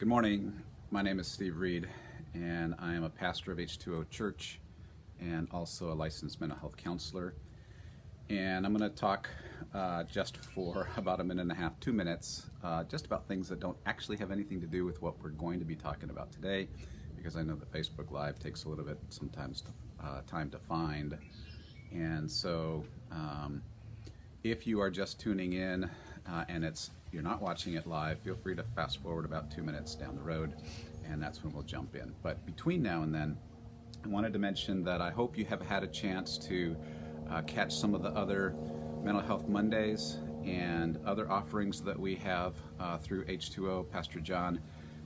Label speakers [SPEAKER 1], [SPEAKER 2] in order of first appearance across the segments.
[SPEAKER 1] Good morning. My name is Steve Reed, and I am a pastor of H2O Church and also a licensed mental health counselor. And I'm going to talk just for about a minute and a half, 2 minutes, just about things that don't actually have anything to do with what we're going to be talking about today, because I know that Facebook Live takes a little bit sometimes time to find. And so if you are just tuning in and you're not watching it live, feel free to fast forward about 2 minutes down the road, and that's when we'll jump in. But between now and then, I wanted to mention that I hope you have had a chance to catch some of the other Mental Health Mondays and other offerings that we have through H2O. Pastor John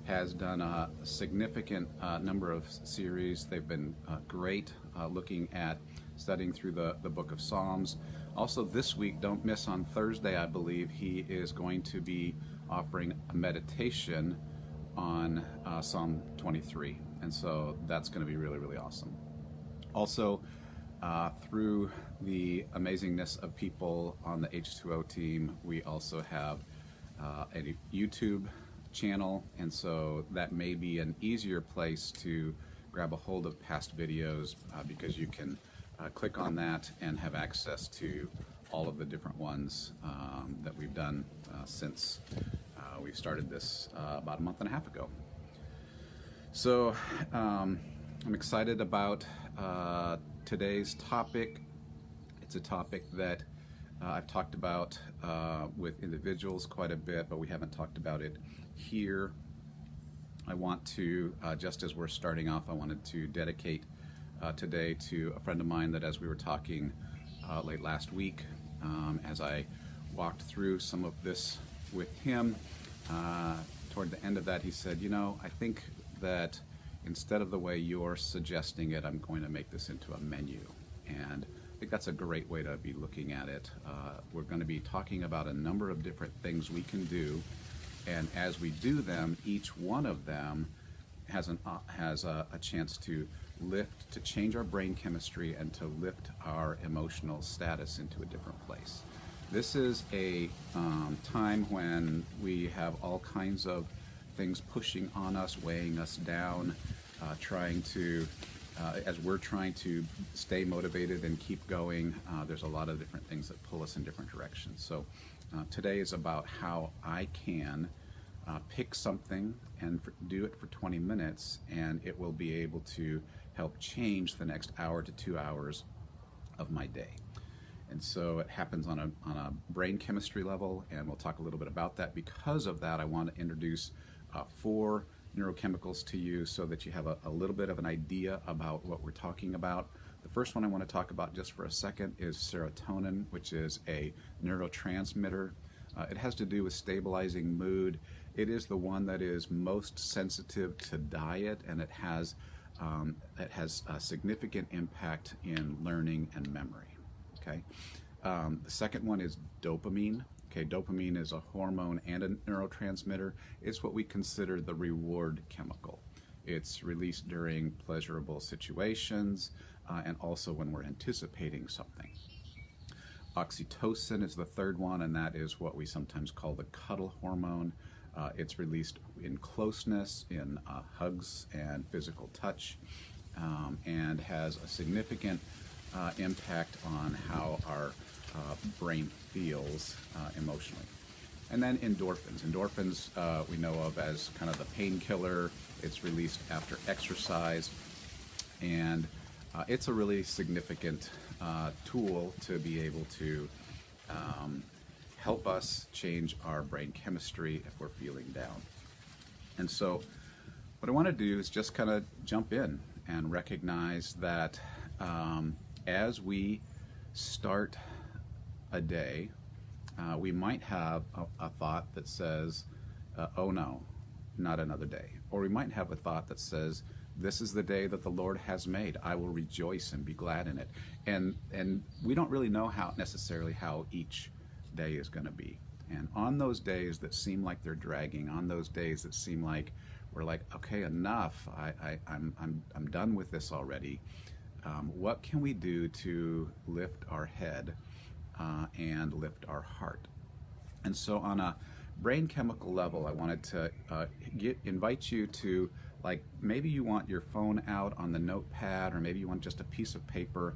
[SPEAKER 1] has done a significant number of series. They've been great, looking at studying through the book of Psalms. Also this week, don't miss on Thursday, I believe, he is going to be offering a meditation on Psalm 23. And so that's going to be really, really awesome. Also, through the amazingness of people on the H2O team, we also have a YouTube channel, and so that may be an easier place to grab a hold of past videos because you can click on that and have access to all of the different ones that we've done since we've started this about a month and a half ago. So I'm excited about today's topic. It's a topic that I've talked about with individuals quite a bit, but we haven't talked about it here. I want to, just as we're starting off, I wanted to dedicate today to a friend of mine that, as we were talking late last week, as I walked through some of this with him, toward the end of that he said, I think that instead of the way you're suggesting it, I'm going to make this into a menu. And I think that's a great way to be looking at it. We're going to be talking about a number of different things we can do, and as we do them, each one of them has a chance to change our brain chemistry and to lift our emotional status into a different place. This is a time when we have all kinds of things pushing on us, weighing us down, as we're trying to stay motivated and keep going. There's a lot of different things that pull us in different directions. So today is about how I can pick something and do it for 20 minutes, and it will be able to help change the next hour to 2 hours of my day. And so it happens on a brain chemistry level, and we'll talk a little bit about that. Because of that, I want to introduce 4 neurochemicals to you so that you have a little bit of an idea about what we're talking about. The first one I want to talk about just for a second is serotonin, which is a neurotransmitter. It has to do with stabilizing mood. It is the one that is most sensitive to diet, and it has a significant impact in learning and memory. Okay. The second one is dopamine. Okay, dopamine is a hormone and a neurotransmitter. It's what we consider the reward chemical. It's released during pleasurable situations and also when we're anticipating something. Oxytocin is the third one, and that is what we sometimes call the cuddle hormone. It's released in closeness, in hugs and physical touch, and has a significant impact on how our brain feels emotionally. And then endorphins. Endorphins we know of as kind of the painkiller. It's released after exercise, and it's a really significant tool to be able to help us change our brain chemistry if we're feeling down. And so what I want to do is just kind of jump in and recognize that as we start a day, we might have a thought that says, oh no, not another day. Or we might have a thought that says, this is the day that the Lord has made. I will rejoice and be glad in it. And we don't really know necessarily how each day is going to be. And on those days that seem like they're dragging, on those days that seem like we're like, okay, enough, I'm done with this already. What can we do to lift our head and lift our heart? And so on a brain chemical level, I wanted to invite you to, like, maybe you want your phone out on the notepad, or maybe you want just a piece of paper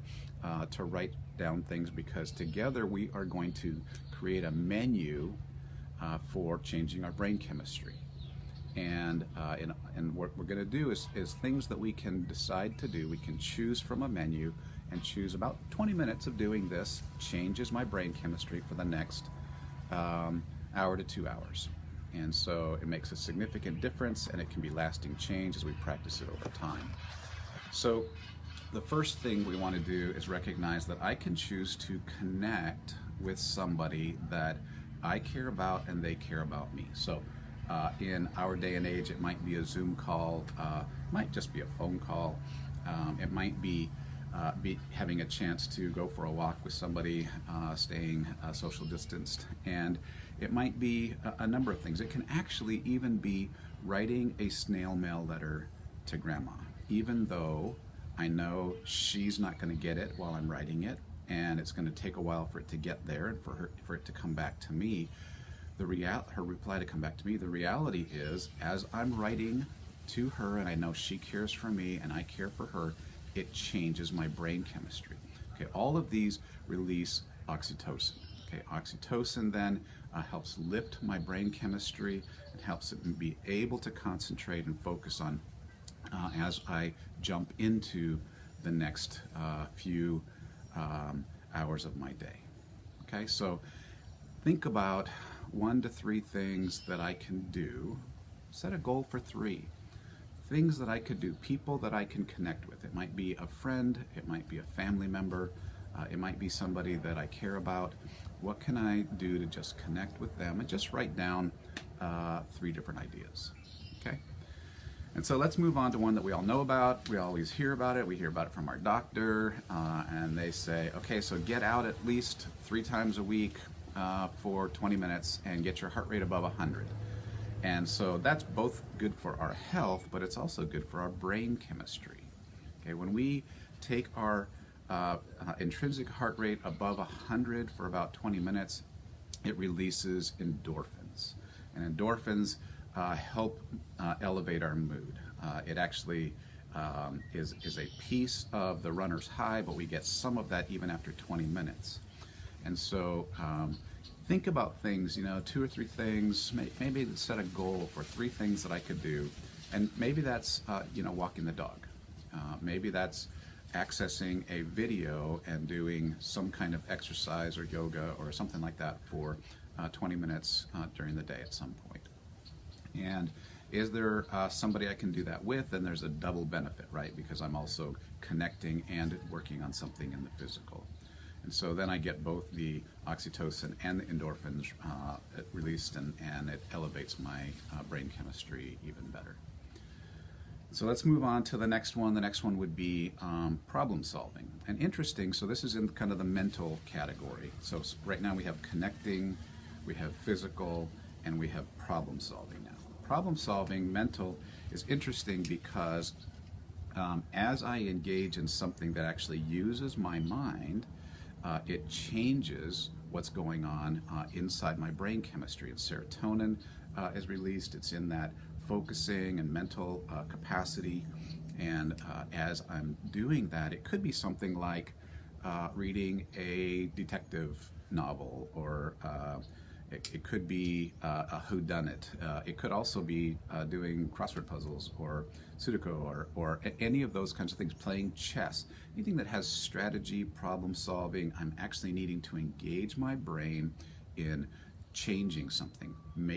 [SPEAKER 1] to write down things, because together we are going to create a menu for changing our brain chemistry. And what we're going to do is things that we can decide to do. We can choose from a menu and choose about 20 minutes of doing this changes my brain chemistry for the next hour to 2 hours. And so it makes a significant difference, and it can be lasting change as we practice it over time. So the first thing we want to do is recognize that I can choose to connect with somebody that I care about and they care about me. So in our day and age, it might be a Zoom call, might just be a phone call, it might be having a chance to go for a walk with somebody, staying social distanced, and it might be a number of things. It can actually even be writing a snail mail letter to Grandma, even though I know she's not going to get it while I'm writing it, and it's going to take a while for it to get there and for it to come back to me. Her reply to come back to me. The reality is, as I'm writing to her, and I know she cares for me and I care for her, it changes my brain chemistry. Okay, all of these release oxytocin. Okay, oxytocin then helps lift my brain chemistry. It helps it be able to concentrate and focus on as I jump into the next few hours of my day. Okay, so think about 1 to 3 things that I can do. Set a goal for 3. Things that I could do, people that I can connect with. It might be a friend, it might be a family member, it might be somebody that I care about. What can I do to just connect with them, and just write down 3 different ideas, okay? And so let's move on to one that we all know about. We always hear about it. We hear about it from our doctor, and they say, okay, so get out at least 3 times a week for 20 minutes and get your heart rate above 100. And so that's both good for our health, but it's also good for our brain chemistry. Okay, when we take our intrinsic heart rate above 100 for about 20 minutes, it releases endorphins. And endorphins help elevate our mood. It actually is a piece of the runner's high, but we get some of that even after 20 minutes. And so think about things, 2 or 3 things, maybe set a goal for 3 things that I could do. And maybe that's, walking the dog. Maybe that's accessing a video and doing some kind of exercise or yoga or something like that for 20 minutes during the day at some point. And is there somebody I can do that with? Then there's a double benefit, right? Because I'm also connecting and working on something in the physical. And so then I get both the oxytocin and the endorphins released, and it elevates my brain chemistry even better. So let's move on to the next one. The next one would be problem solving. And interesting, so this is in kind of the mental category. So right now we have connecting, we have physical, and we have problem solving now. Problem solving, mental, is interesting because as I engage in something that actually uses my mind, it changes what's going on inside my brain chemistry. And serotonin is released. It's in that focusing and mental capacity. And as I'm doing that, it could be something like reading a detective novel, or it could be a whodunit. It could also be doing crossword puzzles or Sudoku or any of those kinds of things, playing chess. Anything that has strategy, problem solving, I'm actually needing to engage my brain in changing something,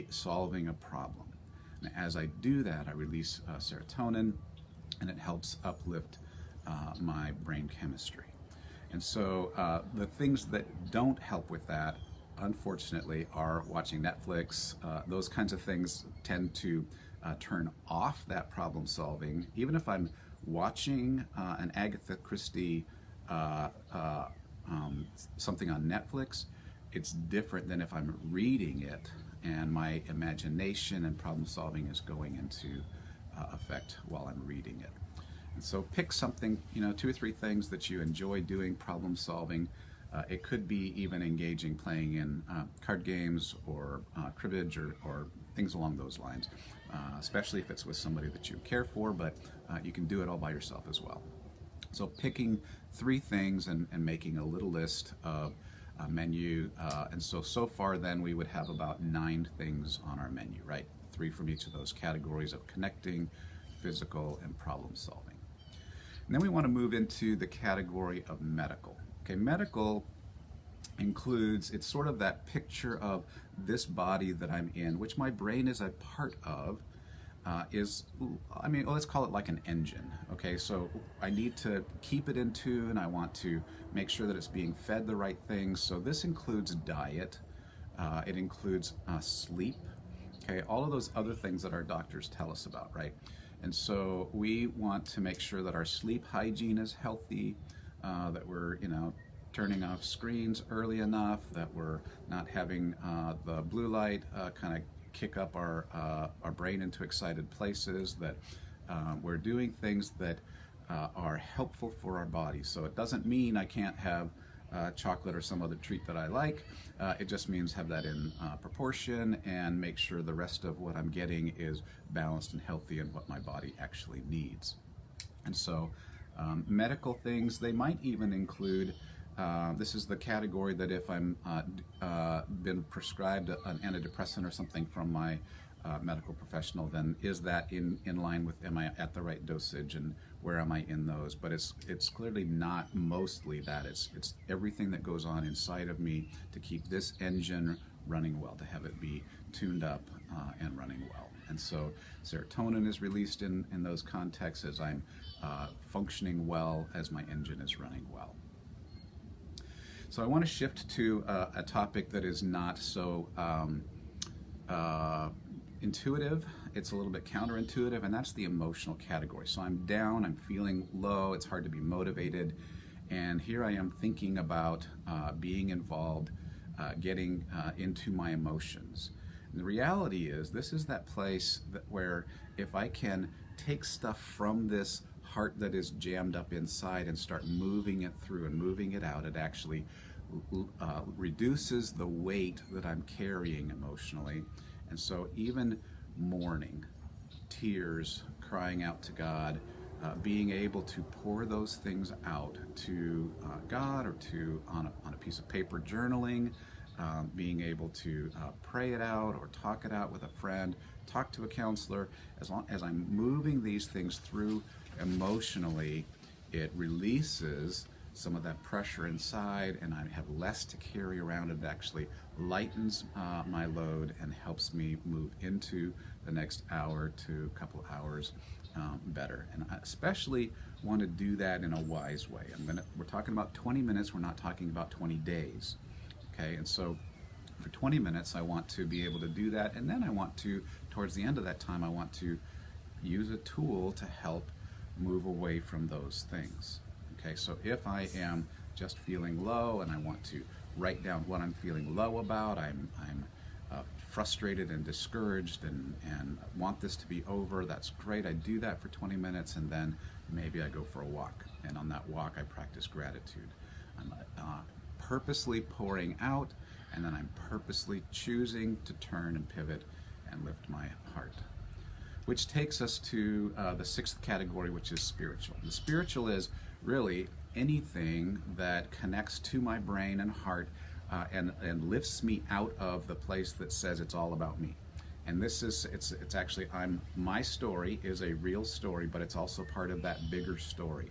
[SPEAKER 1] solving a problem. And as I do that, I release serotonin, and it helps uplift my brain chemistry. And so the things that don't help with that, unfortunately, are watching Netflix. Those kinds of things tend to turn off that problem solving. Even if I'm watching an Agatha Christie something on Netflix, it's different than if I'm reading it and my imagination and problem solving is going into effect while I'm reading it. And so pick something, 2 or 3 things that you enjoy doing, problem solving, It could be even engaging, playing in card games or cribbage or things along those lines, especially if it's with somebody that you care for, but you can do it all by yourself as well. So picking 3 things and making a little list of a menu. And so far then we would have about 9 things on our menu, right? 3 from each of those categories of connecting, physical, and problem solving. And then we want to move into the category of medical. Okay, medical includes, it's sort of that picture of this body that I'm in, which my brain is a part of, let's call it like an engine. Okay, so I need to keep it in tune. I want to make sure that it's being fed the right things. So this includes diet, it includes sleep, okay, all of those other things that our doctors tell us about, right? And so we want to make sure that our sleep hygiene is healthy, that we're, turning off screens early enough, that we're not having the blue light kind of kick up our brain into excited places, that we're doing things that are helpful for our body. So it doesn't mean I can't have chocolate or some other treat that I like. It just means have that in proportion and make sure the rest of what I'm getting is balanced and healthy and what my body actually needs. And so medical things, they might even include, this is the category that if I'm been prescribed an antidepressant or something from my medical professional, then is that in line with, am I at the right dosage and where am I in those? But it's clearly not mostly that. It's everything that goes on inside of me to keep this engine running well, to have it be tuned up and running well. And so serotonin is released in those contexts as I'm functioning well, as my engine is running well. So I want to shift to a topic that is not so intuitive. It's a little bit counterintuitive, and that's the emotional category. So I'm down, I'm feeling low, it's hard to be motivated, and here I am thinking about being involved, getting into my emotions. And the reality is, this is that place where if I can take stuff from this heart that is jammed up inside and start moving it through and moving it out, it actually reduces the weight that I'm carrying emotionally. And so even mourning, tears, crying out to God, being able to pour those things out to God or to on a piece of paper, journaling, being able to pray it out or talk it out with a friend, talk to a counselor. As long as I'm moving these things through emotionally, it releases some of that pressure inside, and I have less to carry around. It actually lightens my load and helps me move into the next hour to a couple hours better. And I especially want to do that in a wise way. We're talking about 20 minutes, we're not talking about 20 days. Okay, and so for 20 minutes I want to be able to do that, and then I want to, towards the end of that time, I want to use a tool to help move away from those things. Okay, so if I am just feeling low and I want to write down what I'm feeling low about, I'm frustrated and discouraged and want this to be over, that's great. I do that for 20 minutes, and then maybe I go for a walk, and on that walk I practice gratitude. I'm purposely pouring out, and then I'm purposely choosing to turn and pivot and lift my heart. Which takes us to the 6th category, which is spiritual. The spiritual is really anything that connects to my brain and heart and lifts me out of the place that says it's all about me. And this is, it's actually, my story is a real story, but it's also part of that bigger story.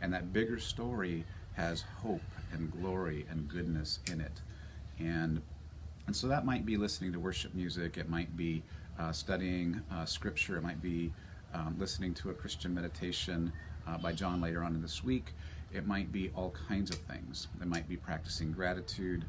[SPEAKER 1] And that bigger story has hope and glory and goodness in it. And so that might be listening to worship music, it might be studying scripture, it might be listening to a Christian meditation by John later on in this week. It might be all kinds of things. It might be practicing gratitude.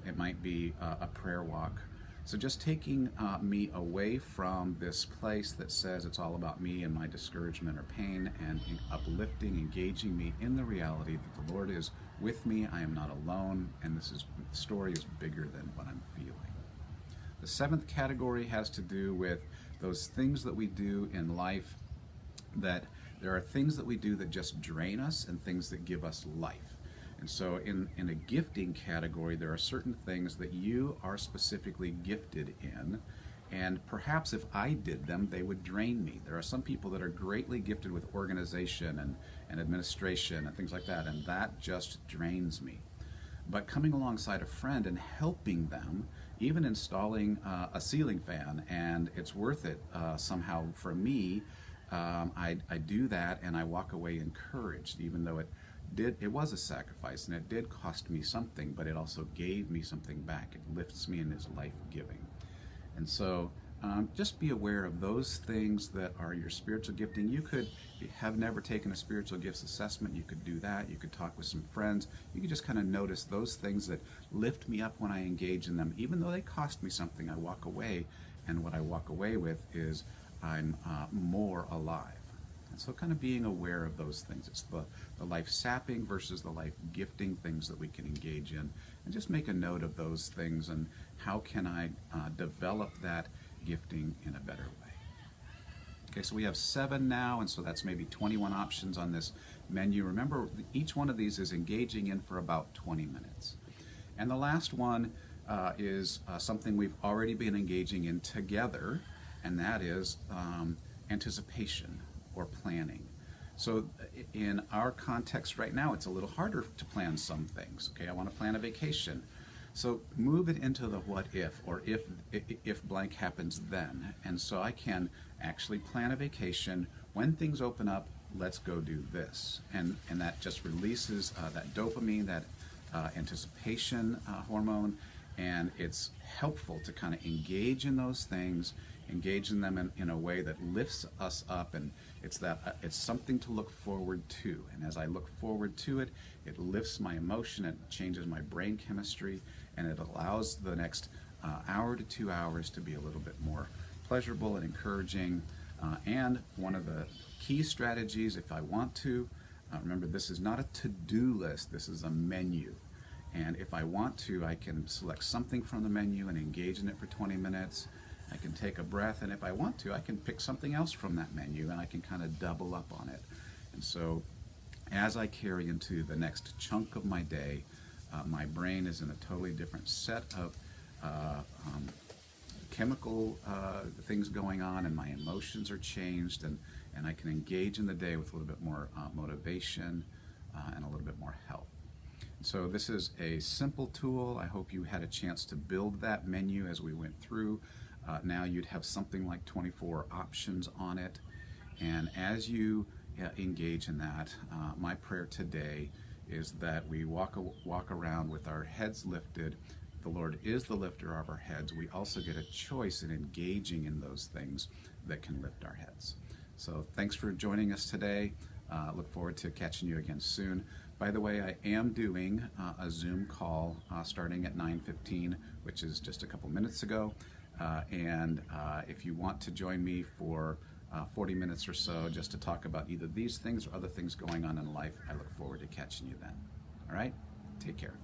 [SPEAKER 1] It might be a prayer walk. So just taking me away from this place that says it's all about me and my discouragement or pain, and uplifting, engaging me in the reality that the Lord is with me, I am not alone, and the story is bigger than what I'm feeling. The 7th category has to do with those things that we do in life, that there are things that we do that just drain us and things that give us life. And so in a gifting category, there are certain things that you are specifically gifted in, and perhaps if I did them, they would drain me. There are some people that are greatly gifted with organization and administration and things like that, and that just drains me. But coming alongside a friend and helping them, even installing a ceiling fan, and it's worth it somehow for me, I do that and I walk away encouraged, even though it was a sacrifice and it did cost me something, but it also gave me something back. It lifts me and is life-giving. And so just be aware of those things that are your spiritual gifting. You could, if you have never taken a spiritual gifts assessment, you could do that. You could talk with some friends. You could just kind of notice those things that lift me up when I engage in them. Even though they cost me something, I walk away, and what I walk away with is I'm more alive. And so kind of being aware of those things. It's the life sapping versus the life gifting things that we can engage in. And just make a note of those things and how can I develop that gifting in a better way. Okay, so we have 7 now, and so that's maybe 21 options on this menu. Remember, each one of these is engaging in for about 20 minutes. And the last one is something we've already been engaging in together, and that is anticipation or planning. So in our context right now, it's a little harder to plan some things. Okay, I want to plan a vacation. So move it into the what if, or if blank happens then. And so I can actually plan a vacation. When things open up, let's go do this. And that just releases that dopamine, that anticipation hormone, and it's helpful to kind of engage in those things, engage in them in a way that lifts us up, and it's something to look forward to. And as I look forward to it, it lifts my emotion, it changes my brain chemistry, and it allows the next hour to 2 hours to be a little bit more pleasurable and encouraging. And one of the key strategies, if I want to, remember, this is not a to-do list, this is a menu. And if I want to, I can select something from the menu and engage in it for 20 minutes. I can take a breath, and if I want to, I can pick something else from that menu, and I can kind of double up on it. And so as I carry into the next chunk of my day, my brain is in a totally different set of chemical things going on, and my emotions are changed, and I can engage in the day with a little bit more motivation and a little bit more health. So this is a simple tool. I hope you had a chance to build that menu as we went through. Now you'd have something like 24 options on it. And as you engage in that, my prayer today is that we walk around with our heads lifted. The Lord is the lifter of our heads. We also get a choice in engaging in those things that can lift our heads. So thanks for joining us today. Look forward to catching you again soon. By the way, I am doing a Zoom call starting at 9:15, which is just a couple minutes ago. And if you want to join me for 40 minutes or so just to talk about either these things or other things going on in life, I look forward to catching you then. All right? Take care.